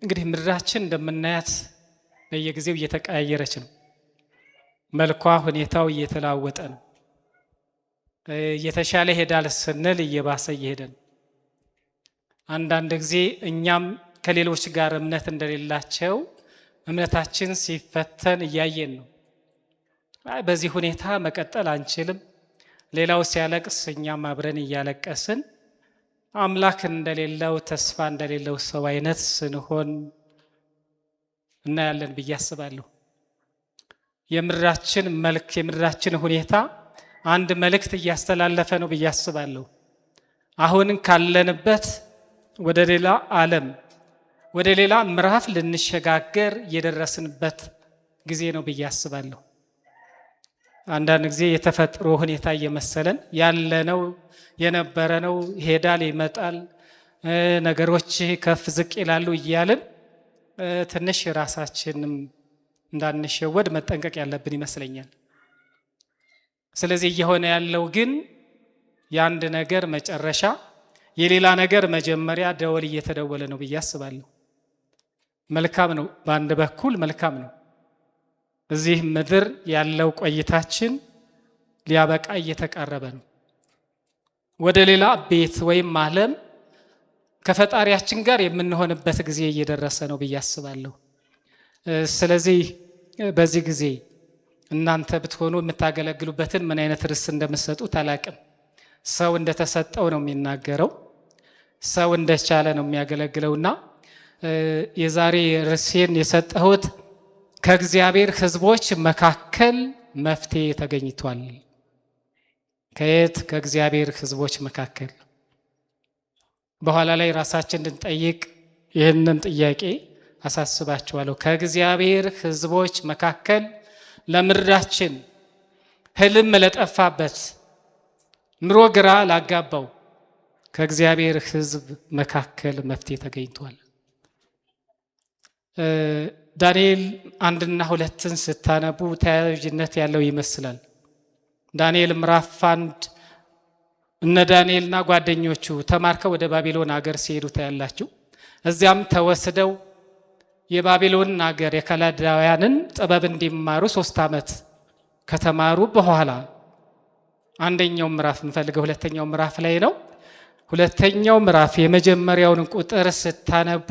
እንግዲህ ምድራችን እንደምናያት በየጊዜው እየተቀያየረች ነው። መልኳ ሁኔታው እየተለዋወጠ ነው። እየተሻለ ሄዳል ስንል እየባሰ እየሄደ ነው። አንዳንድ ጊዜ እኛም ከሌሎች ጋር እምነት እንደሌላቸው እምነታችን ሲፈተን እያየን ነው። በዚህ ሁኔታ መቀጠል አንችልም፣ ሌላው ሲያለቅስ እኛም አብረን እያለቀስን አምላክ እንደሌለው ተስፋ እንደሌለው ሰው አይነት ስንሆን እናያለን ብዬ አስባለሁ። የምድራችን መልክ የምድራችን ሁኔታ አንድ መልእክት እያስተላለፈ ነው ብዬ አስባለሁ። አሁን ካለንበት ወደ ሌላ ዓለም ወደ ሌላ ምዕራፍ ልንሸጋገር የደረስንበት ጊዜ ነው ብዬ አስባለሁ። አንዳንድ ጊዜ የተፈጥሮ ሁኔታ እየመሰለን ያለነው የነበረ ነው፣ ይሄዳል ይመጣል፣ ነገሮች ከፍ ዝቅ ይላሉ እያልን ትንሽ ራሳችንም እንዳንሸወድ መጠንቀቅ ያለብን ይመስለኛል። ስለዚህ እየሆነ ያለው ግን የአንድ ነገር መጨረሻ የሌላ ነገር መጀመሪያ ደወል እየተደወለ ነው ብዬ አስባለሁ። መልካም ነው፣ በአንድ በኩል መልካም ነው። እዚህ ምድር ያለው ቆይታችን ሊያበቃ እየተቃረበ ነው። ወደ ሌላ ቤት ወይም ዓለም ከፈጣሪያችን ጋር የምንሆንበት ጊዜ እየደረሰ ነው ብዬ አስባለሁ። ስለዚህ በዚህ ጊዜ እናንተ ብትሆኑ የምታገለግሉበትን ምን አይነት ርዕስ እንደምትሰጡት አላቅም። ሰው እንደተሰጠው ነው የሚናገረው፣ ሰው እንደቻለ ነው የሚያገለግለውና የዛሬ ርዕሴን የሰጠሁት ከእግዚአብሔር ሕዝቦች መካከል መፍትሄ ተገኝቷል። ከየት? ከእግዚአብሔር ሕዝቦች መካከል። በኋላ ላይ ራሳችን እንድንጠይቅ ይህንን ጥያቄ አሳስባችኋለሁ። ከእግዚአብሔር ሕዝቦች መካከል ለምድራችን ህልም ለጠፋበት ኑሮ ግራ ላጋባው ከእግዚአብሔር ሕዝብ መካከል መፍትሄ ተገኝቷል። ዳንኤል 1 እና 2 ስታነቡ ተያያዥነት ያለው ይመስላል። ዳንኤል ምዕራፍ 1 እነ ዳንኤልና ጓደኞቹ ተማርከው ወደ ባቢሎን ሀገር ሲሄዱ ታያላችሁ። እዚያም ተወስደው የባቢሎን ሀገር የከላዳውያንን ጥበብ እንዲማሩ 3 ዓመት ከተማሩ በኋላ አንደኛው ምዕራፍ የምፈልገው ሁለተኛው ምዕራፍ ላይ ነው። ሁለተኛው ምዕራፍ የመጀመሪያውን ቁጥር ስታነቡ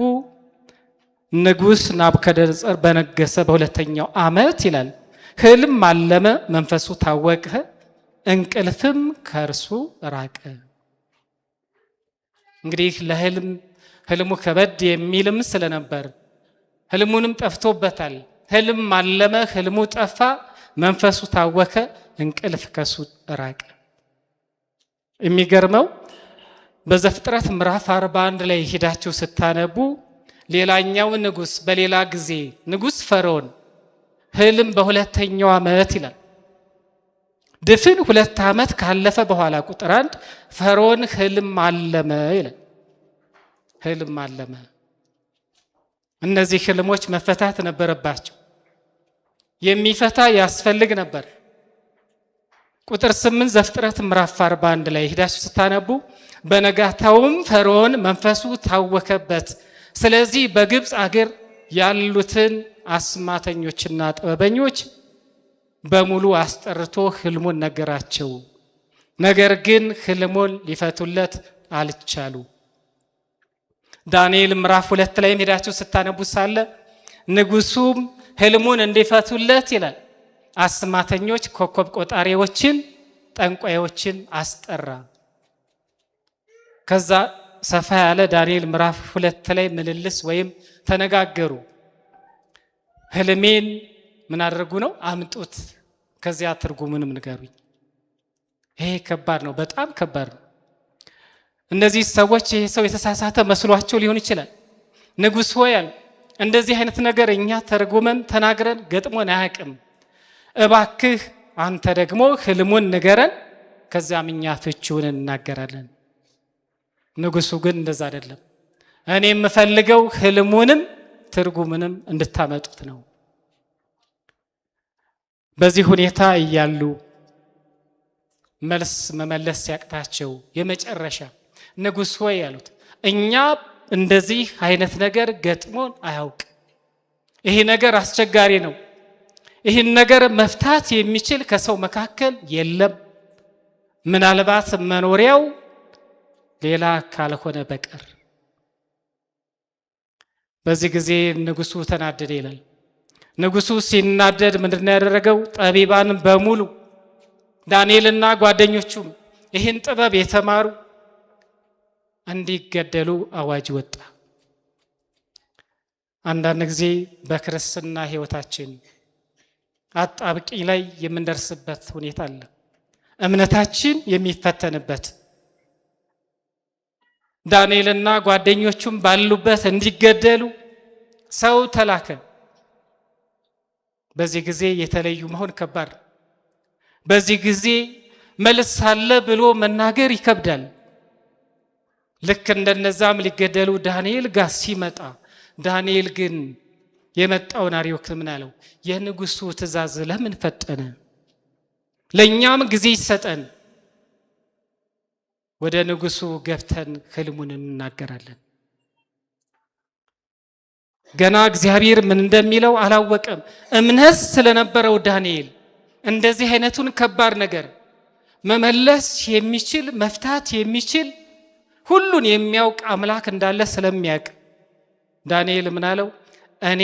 ንጉሥ ናቡከደነፆር በነገሰ በሁለተኛው ዓመት ይላል፣ ህልም አለመ፣ መንፈሱ ታወቀ፣ እንቅልፍም ከእርሱ ራቀ። እንግዲህ ህልሙ ከበድ የሚልም ስለነበር ህልሙንም ጠፍቶበታል። ህልም አለመ፣ ህልሙ ጠፋ፣ መንፈሱ ታወከ፣ እንቅልፍ ከሱ ራቀ። የሚገርመው በዘፍጥረት ምዕራፍ 41 ላይ ሄዳችሁ ስታነቡ ሌላኛው ንጉሥ በሌላ ጊዜ ንጉሥ ፈርዖን ህልም በሁለተኛው ዓመት ይላል። ድፍን 2 ዓመት ካለፈ በኋላ ቁጥር 1 ፈርዖን ህልም አለመ ይላል። ህልም አለመ። እነዚህ ህልሞች መፈታት ነበረባቸው። የሚፈታ ያስፈልግ ነበር። ቁጥር 8 ዘፍጥረት ምዕራፍ 41 ላይ ሄዳችሁ ስታነቡ በነጋታውም ፈርዖን መንፈሱ ታወከበት፣ ስለዚህ በግብፅ አገር ያሉትን አስማተኞችና ጥበበኞች በሙሉ አስጠርቶ ህልሙን ነገራቸው። ነገር ግን ህልሙን ሊፈቱለት አልቻሉ። ዳንኤል ምዕራፍ 2 ላይ ሄዳችሁ ስታነቡ ሳለ ንጉሱም ህልሙን እንዲፈቱለት ይላል አስማተኞች፣ ኮከብ ቆጣሪዎችን፣ ጠንቋዮችን አስጠራ። ከዛ ሰፋ ያለ ዳንኤል ምዕራፍ 2 ላይ ምልልስ ወይም ተነጋገሩ። ህልሜን ምን አድርጉ ነው? አምጡት፣ ከዚያ ትርጉሙንም ንገሩኝ። ይሄ ከባድ ነው፣ በጣም ከባድ ነው። እነዚህ ሰዎች ይሄ ሰው የተሳሳተ መስሏቸው ሊሆን ይችላል። ንጉሥ ሆይ እንደዚህ አይነት ነገር እኛ ተርጉመን ተናግረን ገጥሞን አያውቅም፣ እባክህ አንተ ደግሞ ህልሙን ንገረን፣ ከዚያም እኛ ፍቺውን እናገራለን። ንጉሱ ግን እንደዛ አይደለም። እኔ የምፈልገው ህልሙንም ትርጉምንም እንድታመጡት ነው። በዚህ ሁኔታ እያሉ መልስ መመለስ ሲያቅታቸው የመጨረሻ ንጉሥ ሆይ ያሉት እኛ እንደዚህ አይነት ነገር ገጥሞን አያውቅ። ይሄ ነገር አስቸጋሪ ነው። ይህን ነገር መፍታት የሚችል ከሰው መካከል የለም፣ ምናልባት መኖሪያው ሌላ ካልሆነ በቀር። በዚህ ጊዜ ንጉሱ ተናደደ ይላል። ንጉሱ ሲናደድ ምንድነው ያደረገው? ጠቢባን በሙሉ ዳንኤልና ጓደኞቹም ይህን ጥበብ የተማሩ እንዲገደሉ አዋጅ ወጣ። አንዳንድ ጊዜ በክርስትና ሕይወታችን አጣብቂኝ ላይ የምንደርስበት ሁኔታ አለ። እምነታችን የሚፈተንበት። ዳንኤልና ጓደኞቹም ባሉበት እንዲገደሉ ሰው ተላከ። በዚህ ጊዜ የተለዩ መሆን ከባድ። በዚህ ጊዜ መልስ አለ ብሎ መናገር ይከብዳል። ልክ እንደነዛም ሊገደሉ ዳንኤል ጋር ሲመጣ ዳንኤል ግን የመጣውን አርዮክን ምን አለው? የንጉሱ ትእዛዝ ለምን ፈጠነ? ለኛም ጊዜ ይሰጠን፣ ወደ ንጉሱ ገብተን ህልሙን እንናገራለን። ገና እግዚአብሔር ምን እንደሚለው አላወቀም። እምነት ስለነበረው ዳንኤል እንደዚህ አይነቱን ከባድ ነገር መመለስ የሚችል መፍታት የሚችል ሁሉን የሚያውቅ አምላክ እንዳለ ስለሚያውቅ ዳንኤል ምን አለው? እኔ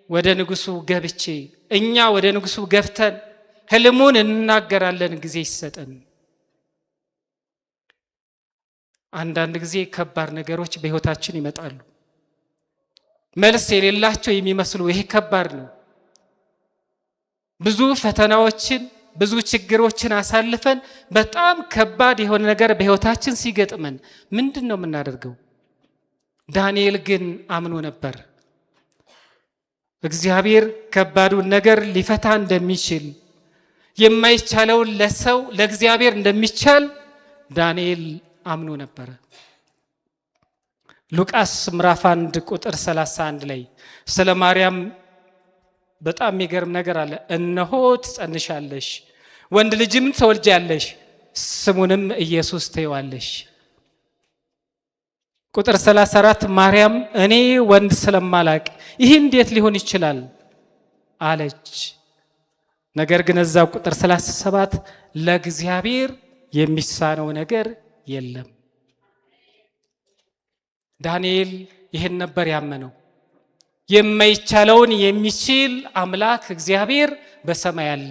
ወደ ንጉሱ ገብቼ እኛ ወደ ንጉሱ ገብተን ህልሙን እንናገራለን፣ ጊዜ ይሰጠን። አንዳንድ ጊዜ ከባድ ነገሮች በህይወታችን ይመጣሉ፣ መልስ የሌላቸው የሚመስሉ። ይሄ ከባድ ነው። ብዙ ፈተናዎችን ብዙ ችግሮችን አሳልፈን በጣም ከባድ የሆነ ነገር በህይወታችን ሲገጥመን ምንድን ነው የምናደርገው? ዳንኤል ግን አምኖ ነበር እግዚአብሔር ከባዱን ነገር ሊፈታ እንደሚችል፣ የማይቻለውን ለሰው ለእግዚአብሔር እንደሚቻል ዳንኤል አምኖ ነበር። ሉቃስ ምዕራፍ 1 ቁጥር 31 ላይ ስለ ማርያም በጣም የሚገርም ነገር አለ። እነሆ ትጸንሻለሽ፣ ወንድ ልጅም ትወልጃለሽ፣ ስሙንም ኢየሱስ ትይዋለሽ። ቁጥር 34 ማርያም እኔ ወንድ ስለማላቅ ይህ እንዴት ሊሆን ይችላል አለች። ነገር ግን እዛው ቁጥር 37 ለእግዚአብሔር የሚሳነው ነገር የለም። ዳንኤል ይህን ነበር ያመነው። የማይቻለውን የሚችል አምላክ እግዚአብሔር በሰማይ አለ።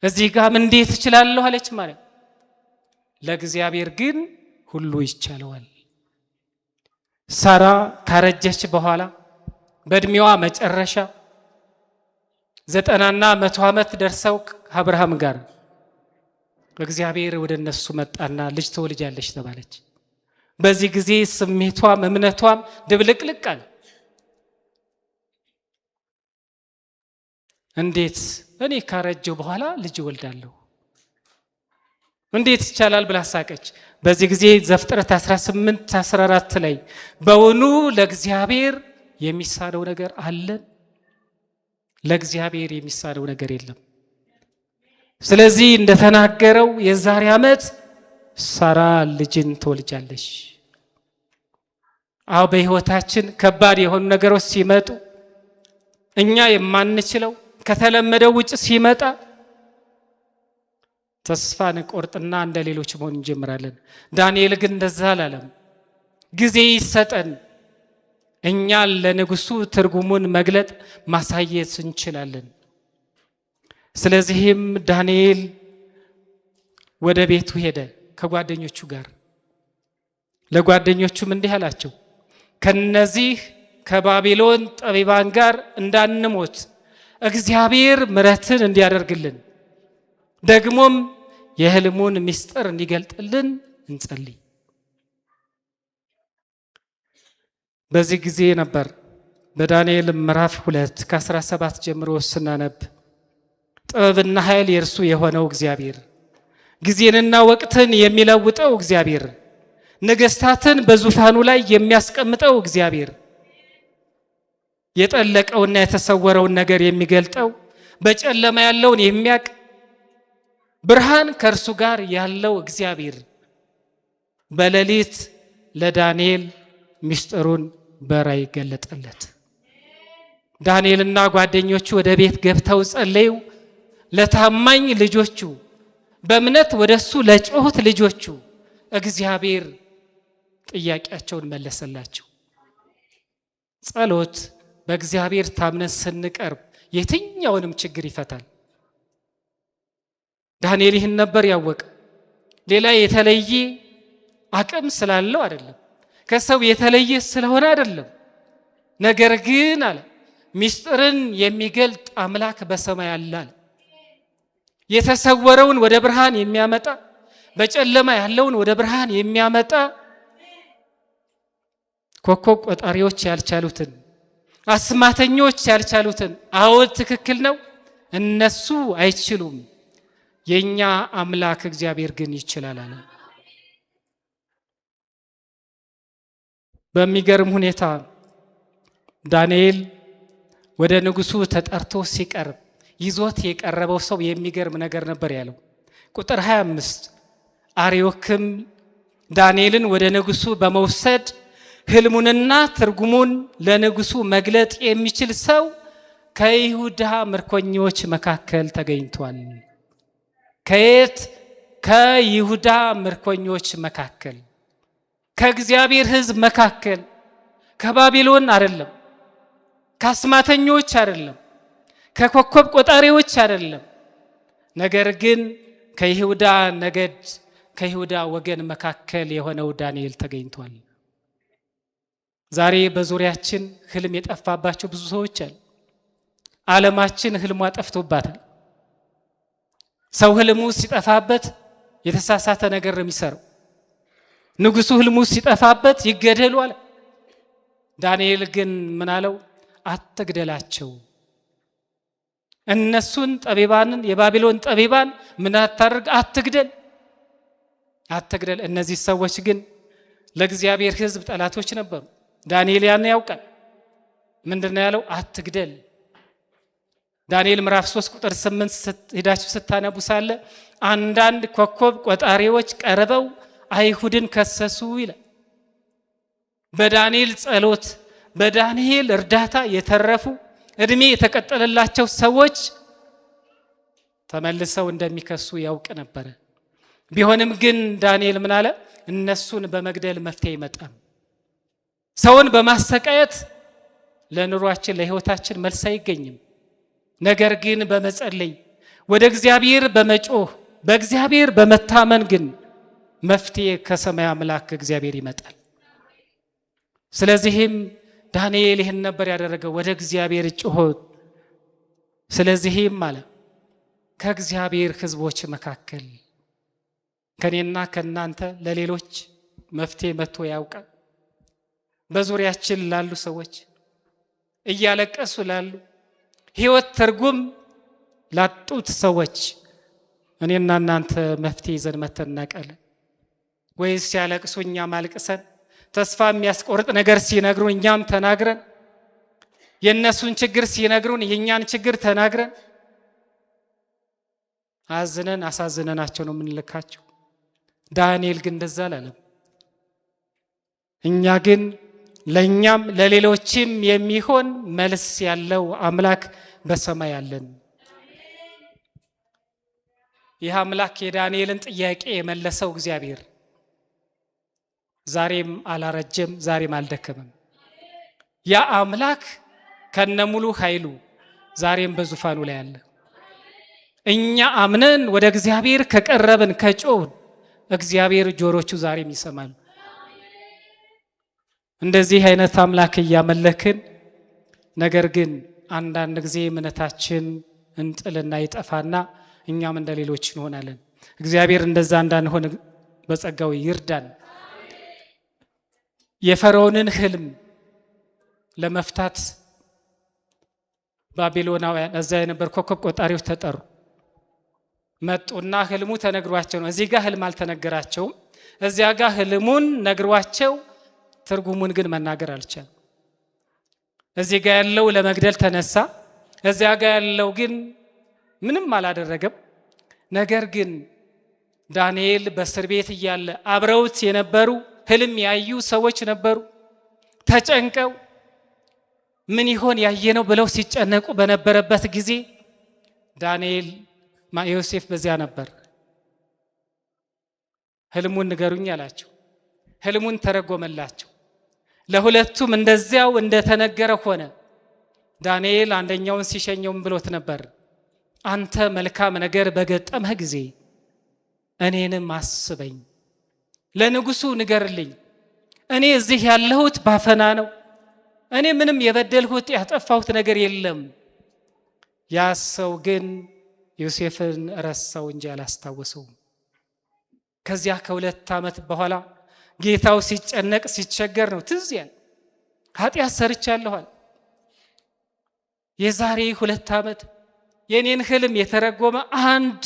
እዚህ ጋር እንዴት እችላለሁ አለች ማለት። ለእግዚአብሔር ግን ሁሉ ይቻለዋል። ሳራ ካረጀች በኋላ በእድሜዋ መጨረሻ 90 እና 100 ዓመት ደርሰው ከአብርሃም ጋር እግዚአብሔር ወደ እነሱ መጣና ልጅ ትወልጃለሽ ተባለች። በዚህ ጊዜ ስሜቷም እምነቷም ድብልቅልቅ አለ። እንዴት እኔ ካረጀው በኋላ ልጅ እወልዳለሁ እንዴት ይቻላል ብላ ሳቀች። በዚህ ጊዜ ዘፍጥረት 18:14 ላይ በውኑ ለእግዚአብሔር የሚሳነው ነገር አለ? ለእግዚአብሔር የሚሳነው ነገር የለም። ስለዚህ እንደተናገረው የዛሬ ዓመት ሳራ ልጅን ትወልጃለሽ። አዎ በህይወታችን ከባድ የሆኑ ነገሮች ሲመጡ እኛ የማንችለው ከተለመደው ውጭ ሲመጣ ተስፋ እንቆርጥና እንደ ሌሎች መሆን እንጀምራለን። ዳንኤል ግን እንደዛ አላለም። ጊዜ ይሰጠን፣ እኛ ለንጉሱ ትርጉሙን መግለጥ ማሳየት እንችላለን። ስለዚህም ዳንኤል ወደ ቤቱ ሄደ ከጓደኞቹ ጋር። ለጓደኞቹም እንዲህ አላቸው፣ ከነዚህ ከባቢሎን ጠቢባን ጋር እንዳንሞት እግዚአብሔር ምሕረትን እንዲያደርግልን ደግሞም የህልሙን ምስጢር እንዲገልጥልን እንጸልይ። በዚህ ጊዜ ነበር በዳንኤል ምዕራፍ 2 ከ17 ጀምሮ ስናነብ ጥበብና ኃይል የእርሱ የሆነው እግዚአብሔር፣ ጊዜንና ወቅትን የሚለውጠው እግዚአብሔር፣ ነገስታትን በዙፋኑ ላይ የሚያስቀምጠው እግዚአብሔር፣ የጠለቀውና የተሰወረውን ነገር የሚገልጠው፣ በጨለማ ያለውን የሚያቅ ብርሃን ከእርሱ ጋር ያለው እግዚአብሔር፣ በሌሊት ለዳንኤል ምስጢሩን በራእይ ገለጠለት። ዳንኤልና ጓደኞቹ ወደ ቤት ገብተው ጸለዩ። ለታማኝ ልጆቹ በእምነት ወደሱ ለጮሁት ልጆቹ እግዚአብሔር ጥያቄያቸውን መለሰላቸው። ጸሎት በእግዚአብሔር ታምነን ስንቀርብ የትኛውንም ችግር ይፈታል። ዳንኤል ይህን ነበር ያወቀ። ሌላ የተለየ አቅም ስላለው አይደለም፣ ከሰው የተለየ ስለሆነ አይደለም። ነገር ግን አለ ምስጢርን የሚገልጥ አምላክ በሰማይ አለ። የተሰወረውን ወደ ብርሃን የሚያመጣ፣ በጨለማ ያለውን ወደ ብርሃን የሚያመጣ፣ ኮከብ ቆጣሪዎች ያልቻሉትን፣ አስማተኞች ያልቻሉትን፣ አዎ ትክክል ነው እነሱ አይችሉም፣ የኛ አምላክ እግዚአብሔር ግን ይችላል አለ። በሚገርም ሁኔታ ዳንኤል ወደ ንጉሱ ተጠርቶ ሲቀርብ ይዞት የቀረበው ሰው የሚገርም ነገር ነበር ያለው። ቁጥር 25 አርዮክም ዳንኤልን ወደ ንጉሱ በመውሰድ ህልሙንና ትርጉሙን ለንጉሱ መግለጥ የሚችል ሰው ከይሁዳ ምርኮኞች መካከል ተገኝቷል። ከየት? ከይሁዳ ምርኮኞች መካከል፣ ከእግዚአብሔር ሕዝብ መካከል፣ ከባቢሎን አይደለም፣ ከአስማተኞች አይደለም፣ ከኮከብ ቆጣሪዎች አይደለም። ነገር ግን ከይሁዳ ነገድ ከይሁዳ ወገን መካከል የሆነው ዳንኤል ተገኝቷል። ዛሬ በዙሪያችን ህልም የጠፋባቸው ብዙ ሰዎች አሉ። ዓለማችን ህልሟ ጠፍቶባታል። ሰው ህልሙ ሲጠፋበት የተሳሳተ ነገር ነው የሚሰራው። ንጉሱ ህልሙ ሲጠፋበት ይገደሉ አለ። ዳንኤል ግን ምን አለው? አትግደላቸው። እነሱን ጠቢባንን የባቢሎን ጠቢባን ምን አታርግ? አትግደል፣ አትግደል። እነዚህ ሰዎች ግን ለእግዚአብሔር ሕዝብ ጠላቶች ነበሩ። ዳንኤል ያን ያውቃል። ምንድነው ያለው? አትግደል። ዳንኤል ምዕራፍ 3 ቁጥር 8 ሄዳችሁ ስታነቡ ሳለ አንዳንድ ኮከብ ቆጣሪዎች ቀርበው አይሁድን ከሰሱ ይላል። በዳንኤል ጸሎት በዳንኤል እርዳታ የተረፉ እድሜ የተቀጠለላቸው ሰዎች ተመልሰው እንደሚከሱ ያውቅ ነበር። ቢሆንም ግን ዳንኤል ምን አለ? እነሱን በመግደል መፍትሄ አይመጣም። ሰውን በማሰቃየት ለኑሯችን ለህይወታችን መልስ አይገኝም። ነገር ግን በመጸለይ ወደ እግዚአብሔር በመጮህ በእግዚአብሔር በመታመን ግን መፍትሄ ከሰማይ አምላክ እግዚአብሔር ይመጣል። ስለዚህም ዳንኤል ይህን ነበር ያደረገው፣ ወደ እግዚአብሔር ጮኸ። ስለዚህም አለ ከእግዚአብሔር ሕዝቦች መካከል ከኔና ከናንተ ለሌሎች መፍትሄ መጥቶ ያውቃል። በዙሪያችን ላሉ ሰዎች እያለቀሱ ላሉ ህይወት ትርጉም ላጡት ሰዎች እኔና እናንተ መፍትሄ ይዘን መተን እናውቃለን ወይስ ሲያለቅሱ እኛም አልቅሰን ተስፋ የሚያስቆርጥ ነገር ሲነግሩን እኛም ተናግረን የነሱን ችግር ሲነግሩን የኛን ችግር ተናግረን አዝነን አሳዝነናቸው ነው የምንልካቸው? ዳንኤል ግን እንደዛ አላለም። እኛ ግን ለኛም ለሌሎችም የሚሆን መልስ ያለው አምላክ በሰማይ አለን። ይህ አምላክ የዳንኤልን ጥያቄ የመለሰው እግዚአብሔር ዛሬም አላረጀም፣ ዛሬም አልደከመም። ያ አምላክ ከነሙሉ ኃይሉ ዛሬም በዙፋኑ ላይ አለ። እኛ አምነን ወደ እግዚአብሔር ከቀረብን ከጮህን እግዚአብሔር ጆሮቹ ዛሬም ይሰማል። እንደዚህ አይነት አምላክ እያመለክን ነገር ግን አንዳንድ ጊዜ እምነታችን እንጥልና ይጠፋና እኛም እንደሌሎች እንሆናለን። እግዚአብሔር እንደዛ እንዳንሆን በጸጋው ይርዳን። የፈርዖንን ህልም ለመፍታት ባቢሎናውያን እዛ የነበር ኮከብ ቆጣሪዎች ተጠሩ። መጡና ህልሙ ተነግሯቸው ነው። እዚህ ጋር ህልም አልተነገራቸውም። እዚያ ጋር ህልሙን ነግሯቸው ትርጉሙን ግን መናገር አልቻለም። እዚህ ጋር ያለው ለመግደል ተነሳ፣ እዚያ ጋር ያለው ግን ምንም አላደረገም። ነገር ግን ዳንኤል በእስር ቤት እያለ አብረውት የነበሩ ህልም ያዩ ሰዎች ነበሩ። ተጨንቀው ምን ይሆን ያየነው ብለው ሲጨነቁ በነበረበት ጊዜ ዳንኤል ዮሴፍ በዚያ ነበር። ህልሙን ንገሩኝ አላቸው። ህልሙን ተረጎመላቸው። ለሁለቱም እንደዚያው እንደተነገረ ሆነ። ዳንኤል አንደኛውን ሲሸኘውም ብሎት ነበር፣ አንተ መልካም ነገር በገጠመህ ጊዜ እኔንም አስበኝ፣ ለንጉሱ ንገርልኝ። እኔ እዚህ ያለሁት ባፈና ነው። እኔ ምንም የበደልሁት ያጠፋሁት ነገር የለም። ያ ሰው ግን ዮሴፍን ረሳው እንጂ አላስታወሰውም። ከዚያ ከ2 ዓመት በኋላ ጌታው ሲጨነቅ ሲቸገር ነው ትዝ ያለ ኃጢአት ሰርቻለኋል። የዛሬ 2 ዓመት የኔን ህልም የተረጎመ አንድ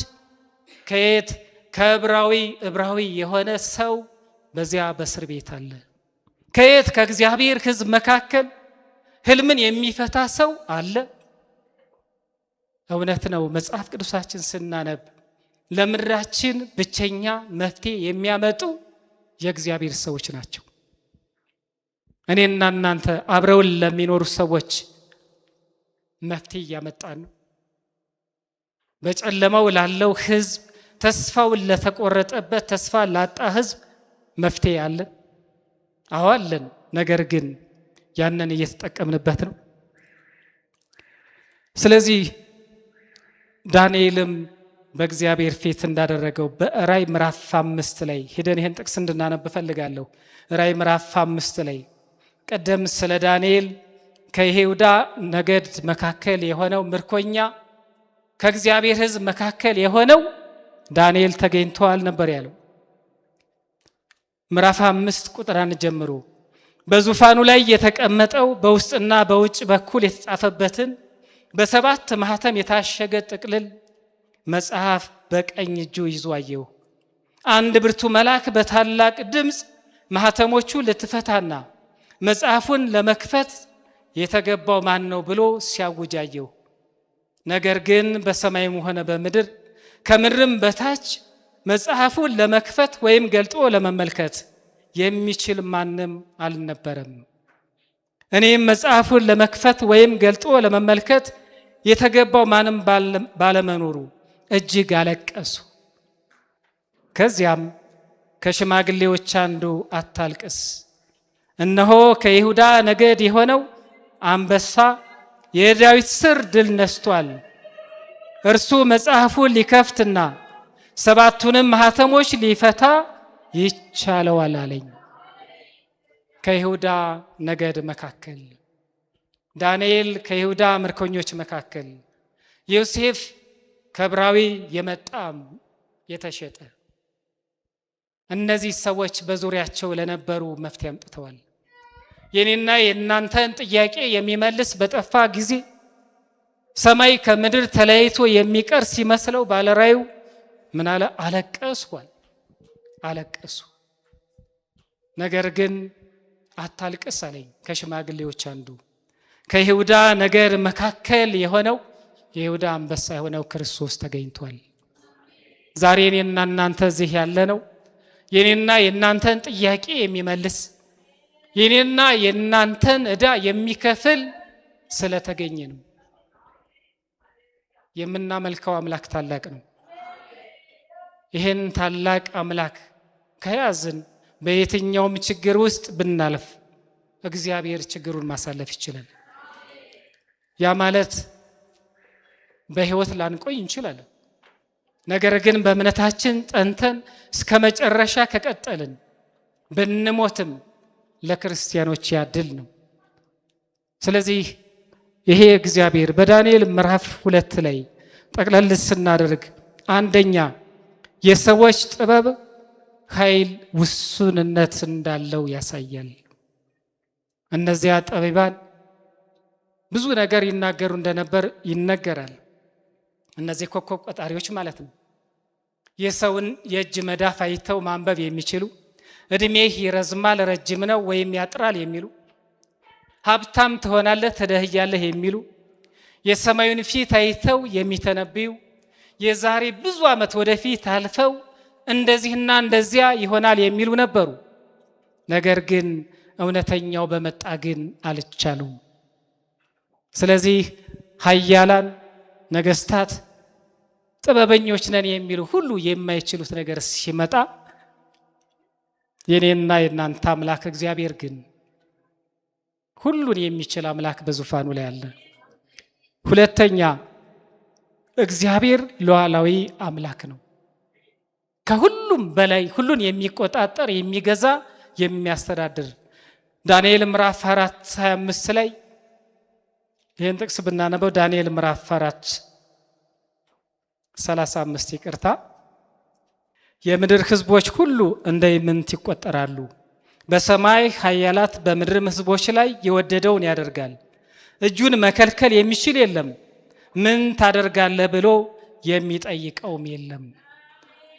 ከየት ከዕብራዊ የሆነ ሰው በዚያ በእስር ቤት አለ። ከየት ከእግዚአብሔር ሕዝብ መካከል ህልምን የሚፈታ ሰው አለ። እውነት ነው። መጽሐፍ ቅዱሳችን ስናነብ ለምድራችን ብቸኛ መፍትሄ የሚያመጡ የእግዚአብሔር ሰዎች ናቸው። እኔና እናንተ አብረውን ለሚኖሩ ሰዎች መፍትሄ እያመጣን ነው። በጨለማው ላለው ህዝብ፣ ተስፋውን ለተቆረጠበት ተስፋ ላጣ ህዝብ መፍትሄ አለን። አዎ አለን። ነገር ግን ያንን እየተጠቀምንበት ነው። ስለዚህ ዳንኤልም በእግዚአብሔር ፊት እንዳደረገው በራእይ ምዕራፍ 5 ላይ ሄደን ይህን ጥቅስ እንድናነብ ፈልጋለሁ። ራእይ ምዕራፍ 5 ላይ ቀደም ስለ ዳንኤል ከይሁዳ ነገድ መካከል የሆነው ምርኮኛ ከእግዚአብሔር ሕዝብ መካከል የሆነው ዳንኤል ተገኝቷል ነበር ያለው። ምዕራፍ 5 ቁጥር 1 ጀምሮ በዙፋኑ ላይ የተቀመጠው በውስጥና በውጭ በኩል የተጻፈበትን በ7 ማኅተም የታሸገ ጥቅልል መጽሐፍ በቀኝ እጁ ይዞ አየሁ። አንድ ብርቱ መልአክ በታላቅ ድምፅ ማኅተሞቹ ልትፈታና መጽሐፉን ለመክፈት የተገባው ማን ነው ብሎ ሲያውጅ አየሁ። ነገር ግን በሰማይም ሆነ በምድር ከምድርም በታች መጽሐፉን ለመክፈት ወይም ገልጦ ለመመልከት የሚችል ማንም አልነበረም። እኔም መጽሐፉን ለመክፈት ወይም ገልጦ ለመመልከት የተገባው ማንም ባለመኖሩ እጅግ አለቀሱ። ከዚያም ከሽማግሌዎች አንዱ አታልቅስ፣ እነሆ ከይሁዳ ነገድ የሆነው አንበሳ የዳዊት ሥር ድል ነስቷል። እርሱ መጽሐፉን ሊከፍትና 7ቱንም ማኅተሞች ሊፈታ ይቻለዋል አለኝ። ከይሁዳ ነገድ መካከል ዳንኤል ከይሁዳ ምርኮኞች መካከል፣ ዮሴፍ ከዕብራዊ የመጣ የተሸጠ። እነዚህ ሰዎች በዙሪያቸው ለነበሩ መፍትሄ አምጥተዋል። የኔና የእናንተን ጥያቄ የሚመልስ በጠፋ ጊዜ ሰማይ ከምድር ተለያይቶ የሚቀር ሲመስለው ባለራእዩ ምን አለ? አለቀሷል። አለቀሱ። ነገር ግን አታልቅስ አለኝ ከሽማግሌዎች አንዱ። ከይሁዳ ነገድ መካከል የሆነው የይሁዳ አንበሳ የሆነው ክርስቶስ ተገኝቷል። ዛሬ የኔና እናንተ እዚህ ያለ ነው የኔና የእናንተን ጥያቄ የሚመልስ የኔና የእናንተን ዕዳ የሚከፍል ስለተገኘ ነው። የምናመልከው አምላክ ታላቅ ነው። ይህን ታላቅ አምላክ ከያዝን በየትኛውም ችግር ውስጥ ብናልፍ እግዚአብሔር ችግሩን ማሳለፍ ይችላል። ያ ማለት በሕይወት ላንቆይ እንችላለን። ነገር ግን በእምነታችን ጠንተን እስከ መጨረሻ ከቀጠልን ብንሞትም ለክርስቲያኖች ያድል ነው። ስለዚህ ይሄ እግዚአብሔር በዳንኤል ምዕራፍ 2 ላይ ጠቅለል ስናደርግ አንደኛ የሰዎች ጥበብ ኃይል ውሱንነት እንዳለው ያሳያል። እነዚያ ጠቢባን ብዙ ነገር ይናገሩ እንደነበር ይነገራል። እነዚህ ኮከብ ቆጣሪዎች ማለት ነው። የሰውን የእጅ መዳፍ አይተው ማንበብ የሚችሉ፣ እድሜህ ይረዝማል ረጅም ነው ወይም ያጥራል የሚሉ፣ ሀብታም ትሆናለህ ትደህያለህ የሚሉ፣ የሰማዩን ፊት አይተው የሚተነብዩ፣ የዛሬ ብዙ ዓመት ወደፊት አልፈው እንደዚህና እንደዚያ ይሆናል የሚሉ ነበሩ። ነገር ግን እውነተኛው በመጣ ግን አልቻሉም። ስለዚህ ኃያላን ነገስታት ጥበበኞች ነን የሚሉ ሁሉ የማይችሉት ነገር ሲመጣ የኔና የእናንተ አምላክ እግዚአብሔር ግን ሁሉን የሚችል አምላክ በዙፋኑ ላይ አለ። ሁለተኛ እግዚአብሔር ሉዓላዊ አምላክ ነው። ከሁሉም በላይ ሁሉን የሚቆጣጠር የሚገዛ የሚያስተዳድር ዳንኤል ምዕራፍ 4:25 ላይ ይህን ጥቅስ ብናነበው ዳንኤል ምዕራፍ 4:35 ይቅርታ፣ የምድር ህዝቦች ሁሉ እንደ ኢምንት ይቆጠራሉ፣ በሰማይ ኃያላት በምድርም ህዝቦች ላይ የወደደውን ያደርጋል፣ እጁን መከልከል የሚችል የለም፣ ምን ታደርጋለህ ብሎ የሚጠይቀውም የለም።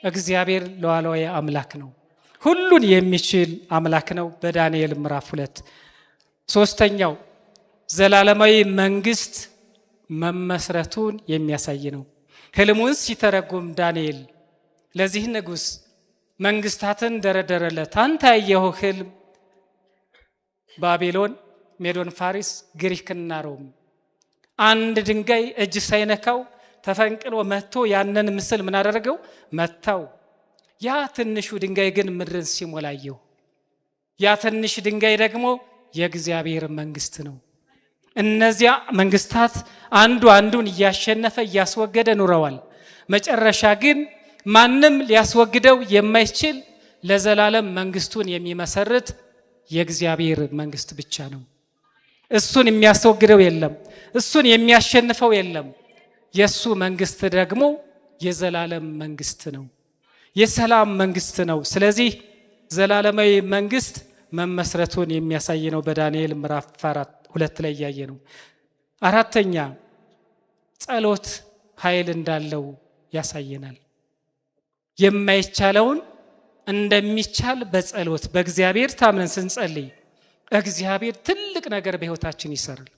እግዚአብሔር ሉዓላዊ አምላክ ነው። ሁሉን የሚችል አምላክ ነው። በዳንኤል ምዕራፍ 2 ሶስተኛው ዘላለማዊ መንግስት መመስረቱን የሚያሳይ ነው። ህልሙን ሲተረጉም ዳንኤል ለዚህ ንጉስ መንግስታትን ደረደረለት። አንተ ያየኸው ህልም ባቢሎን፣ ሜዶን፣ ፋሪስ፣ ግሪክና ሮም አንድ ድንጋይ እጅ ሳይነካው ተፈንቅሎ መጥቶ ያንን ምስል ምን አደረገው? መታው። ያ ትንሹ ድንጋይ ግን ምድርን ሲሞላየው፣ ያ ትንሽ ድንጋይ ደግሞ የእግዚአብሔር መንግስት ነው። እነዚያ መንግስታት አንዱ አንዱን እያሸነፈ እያስወገደ ኑረዋል። መጨረሻ ግን ማንም ሊያስወግደው የማይችል ለዘላለም መንግስቱን የሚመሰርት የእግዚአብሔር መንግስት ብቻ ነው። እሱን የሚያስወግደው የለም፣ እሱን የሚያሸንፈው የለም። የሱ መንግስት ደግሞ የዘላለም መንግስት ነው፣ የሰላም መንግስት ነው። ስለዚህ ዘላለማዊ መንግስት መመስረቱን የሚያሳይ ነው። በዳንኤል ምዕራፍ 4:2 ላይ ያየ ነው። አራተኛ ጸሎት ኃይል እንዳለው ያሳየናል። የማይቻለውን እንደሚቻል በጸሎት በእግዚአብሔር ታምነን ስንጸልይ እግዚአብሔር ትልቅ ነገር በህይወታችን ይሰራል።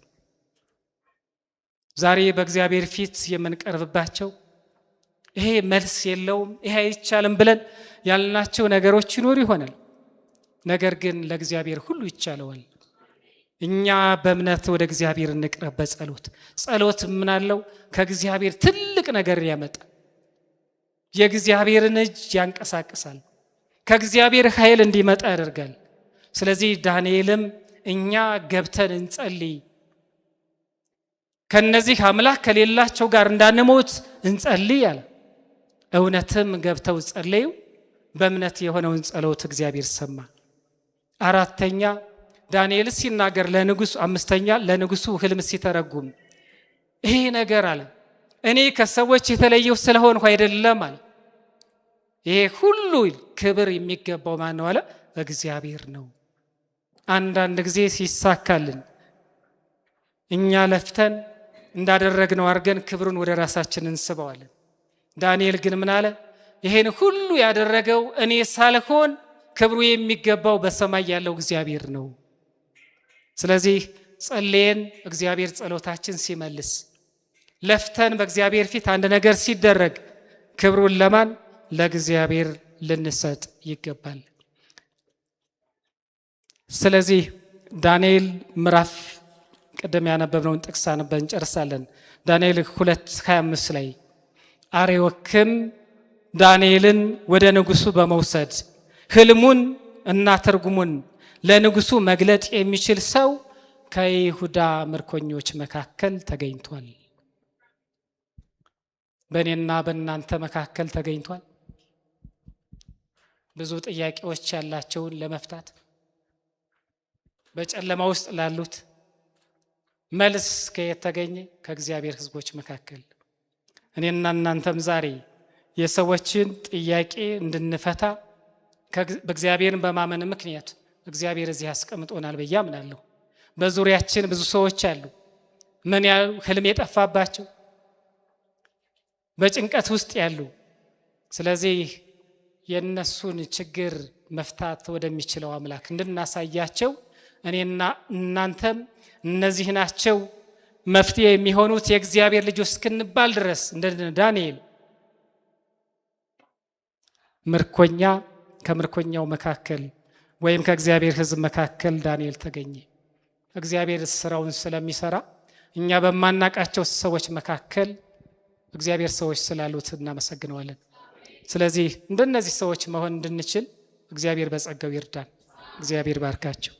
ዛሬ በእግዚአብሔር ፊት የምንቀርብባቸው ይሄ መልስ የለውም ይሄ አይቻልም ብለን ያልናቸው ነገሮች ይኖሩ ይሆናል። ነገር ግን ለእግዚአብሔር ሁሉ ይቻለዋል። እኛ በእምነት ወደ እግዚአብሔር እንቅረብ። በጸሎት ጸሎት ምን አለው? ከእግዚአብሔር ትልቅ ነገር ያመጣል። የእግዚአብሔርን እጅ ያንቀሳቅሳል። ከእግዚአብሔር ኃይል እንዲመጣ ያደርጋል። ስለዚህ ዳንኤልም እኛ ገብተን እንጸልይ፣ ከነዚህ አምላክ ከሌላቸው ጋር እንዳንሞት እንጸልይ አለ። እውነትም ገብተው ጸለዩ። በእምነት የሆነውን ጸሎት እግዚአብሔር ሰማ። አራተኛ ዳንኤል ሲናገር ለንጉሱ፣ አምስተኛ ለንጉሱ ህልም ሲተረጉም ይሄ ነገር አለ እኔ ከሰዎች የተለየው ስለሆንኩ አይደለም አለ። ይሄ ሁሉ ክብር የሚገባው ማን ነው አለ? እግዚአብሔር ነው። አንዳንድ ጊዜ ሲሳካልን እኛ ለፍተን እንዳደረግነው አድርገን ክብሩን ወደ ራሳችን እንስበዋለን። ዳንኤል ግን ምን አለ? ይሄን ሁሉ ያደረገው እኔ ሳልሆን ክብሩ የሚገባው በሰማይ ያለው እግዚአብሔር ነው። ስለዚህ ጸልየን እግዚአብሔር ጸሎታችን ሲመልስ፣ ለፍተን በእግዚአብሔር ፊት አንድ ነገር ሲደረግ ክብሩን ለማን? ለእግዚአብሔር ልንሰጥ ይገባል። ስለዚህ ዳንኤል ምዕራፍ ቅድም ያነበብነውን ጥቅስ አንበን እንጨርሳለን። ዳንኤል 2:25 ላይ አርዮክም ዳንኤልን ወደ ንጉሱ በመውሰድ ህልሙን እና ትርጉሙን ለንጉሱ መግለጥ የሚችል ሰው ከይሁዳ ምርኮኞች መካከል ተገኝቷል። በእኔና በእናንተ መካከል ተገኝቷል። ብዙ ጥያቄዎች ያላቸውን ለመፍታት በጨለማ ውስጥ ላሉት መልስ ከየት ተገኘ? ከእግዚአብሔር ህዝቦች መካከል። እኔና እናንተም ዛሬ የሰዎችን ጥያቄ እንድንፈታ በእግዚአብሔርን በማመን ምክንያት እግዚአብሔር እዚህ ያስቀምጦናል ብዬ አምናለሁ። በዙሪያችን ብዙ ሰዎች አሉ፣ ምን ያህል ህልም የጠፋባቸው፣ በጭንቀት ውስጥ ያሉ። ስለዚህ የነሱን ችግር መፍታት ወደሚችለው አምላክ እንድናሳያቸው እኔና እናንተም እነዚህ ናቸው መፍትሄ የሚሆኑት የእግዚአብሔር ልጆች እስክንባል ድረስ እንደ ዳንኤል ምርኮኛ ከምርኮኛው መካከል ወይም ከእግዚአብሔር ሕዝብ መካከል ዳንኤል ተገኘ። እግዚአብሔር ስራውን ስለሚሰራ እኛ በማናቃቸው ሰዎች መካከል እግዚአብሔር ሰዎች ስላሉት እናመሰግነዋለን። ስለዚህ እንደነዚህ ሰዎች መሆን እንድንችል እግዚአብሔር በጸጋው ይርዳን። እግዚአብሔር ባርካቸው።